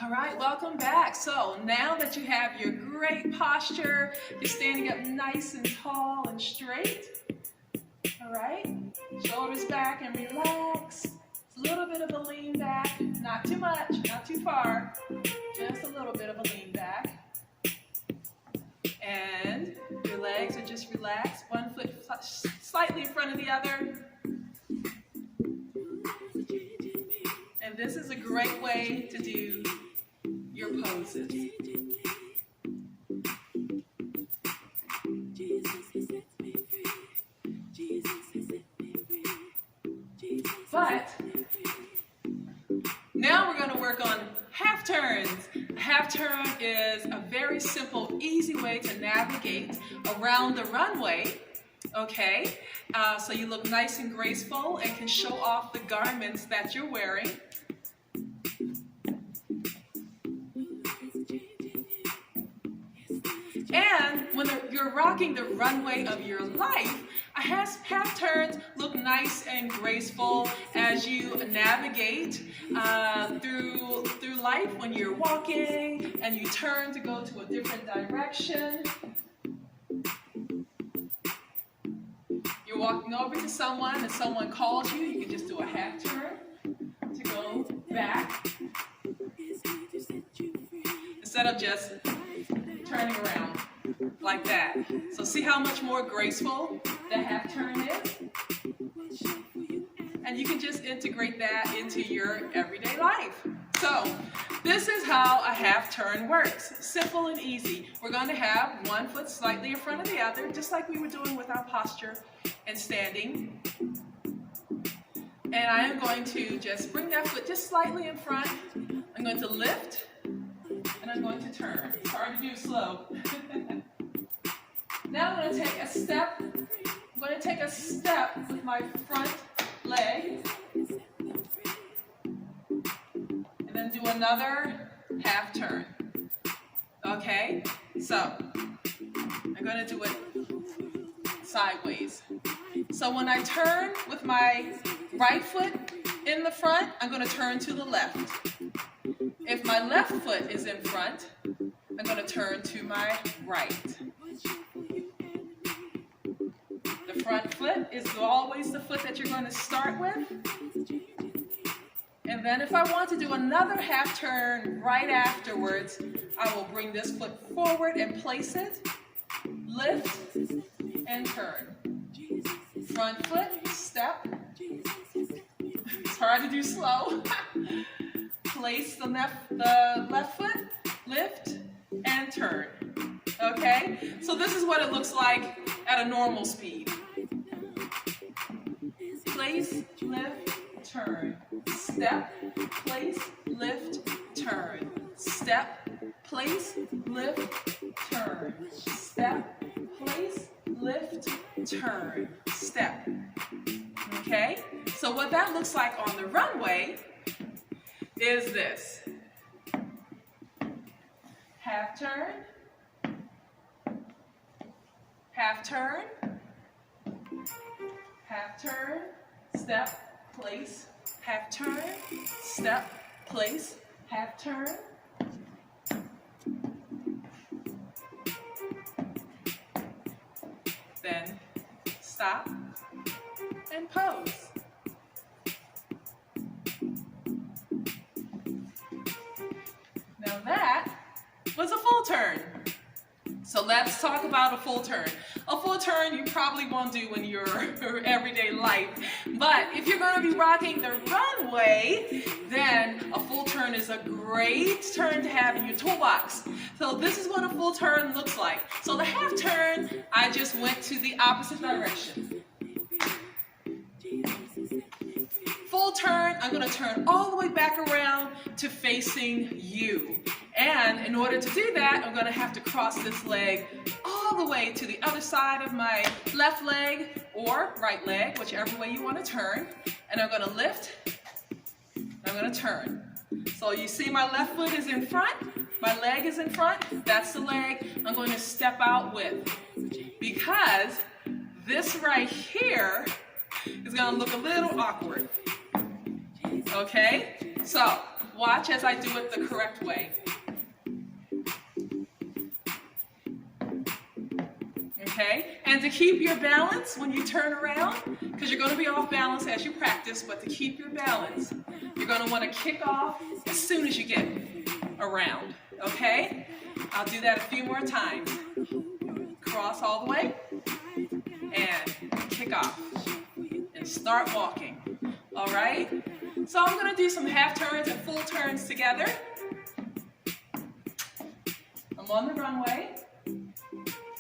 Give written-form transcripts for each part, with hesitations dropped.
All right, welcome back. So now that you have your great posture, you're standing up nice and tall and straight. All right, shoulders back and relax. It's a little bit of a lean back, not too much, not too far, just a little bit of a lean back. And your legs are just relaxed, one foot slightly in front of the other. And this is a great way to do your poses. But now we're going to work on half turns. A half turn is a very simple, easy way to navigate around the runway. Okay, so you look nice and graceful and can show off the garments that you're wearing. And when you're rocking the runway of your life, half turns look nice and graceful as you navigate through life when you're walking and you turn to go to a different direction. You're walking over to someone and someone calls you, you can just do a half turn to go back instead of just turning around like that. So see how much more graceful the half turn is? And you can just integrate that into your everyday life. So this is how a half turn works. Simple and easy. We're going to have one foot slightly in front of the other, just like we were doing with our posture and standing. And I am going to just bring that foot just slightly in front. I'm going to lift and I'm going to turn. It's hard to do slow. Now I'm going to take a step. I'm going to take a step with my front leg. And then do another half turn. Okay? So, I'm going to do it sideways. So when I turn with my right foot in the front, I'm going to turn to the left. If my left foot is in front, I'm going to turn to my right. The front foot is always the foot that you're going to start with. And then if I want to do another half turn right afterwards, I will bring this foot forward and place it, lift, and turn. Front foot, step. It's hard to do slow. Place the left foot, lift, and turn. Okay? So this is what it looks like at a normal speed. Place, lift, turn. Step, place, lift, turn. Step, place, lift, turn. Step, place, lift, turn. Step. Okay? So what that looks like on the runway is this. Half turn, half turn, half turn, step, place, half turn, step, place, half turn. Then stop and pose. Now that was a full turn. So let's talk about a full turn. A full turn you probably won't do in your everyday life. But if you're going to be rocking the runway, then a full turn is a great turn to have in your toolbox. So this is what a full turn looks like. So the half turn, I just went to the opposite direction. Full turn, I'm going to turn all the way back around to facing you. And in order to do that, I'm going to have to cross this leg all the way to the other side of my left leg or right leg, whichever way you want to turn. And I'm going to lift, I'm going to turn. So you see my left foot is in front, my leg is in front, that's the leg I'm going to step out with. Because this right here is going to look a little awkward. Okay? So watch as I do it the correct way. Okay, and to keep your balance when you turn around, because you're going to be off balance as you practice, but to keep your balance, you're going to want to kick off as soon as you get around, okay? I'll do that a few more times. Cross all the way, and kick off, and start walking, all right? So I'm going to do some half turns and full turns together. I'm on the runway.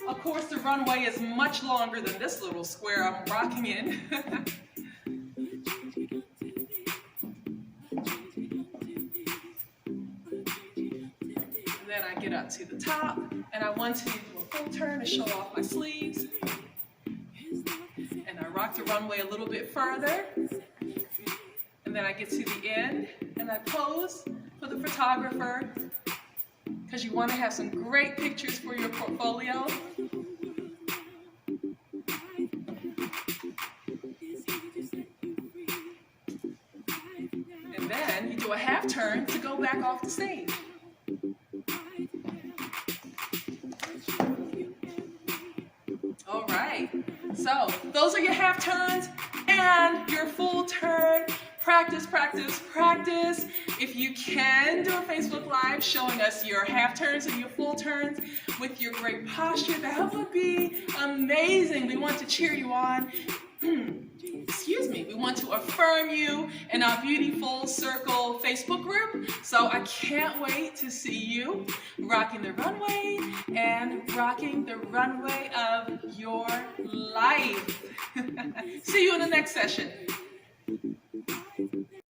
Of course, the runway is much longer than this little square I'm rocking in. And then I get up to the top, and I want to do a full turn to show off my sleeves. And I rock the runway a little bit further. And then I get to the end, and I pose for the photographer, because you want to have some great pictures for your portfolio. And then you do a half turn to go back off the stage. All right, so those are your half turns and your full turn. Practice, practice, practice. If you can do a Facebook Live showing us your half turns and your full turns with your great posture, that would be amazing. We want to cheer you on. Excuse me. We want to affirm you in our Beautiful Circle Facebook group. So I can't wait to see you rocking the runway and rocking the runway of your life. See you in the next session.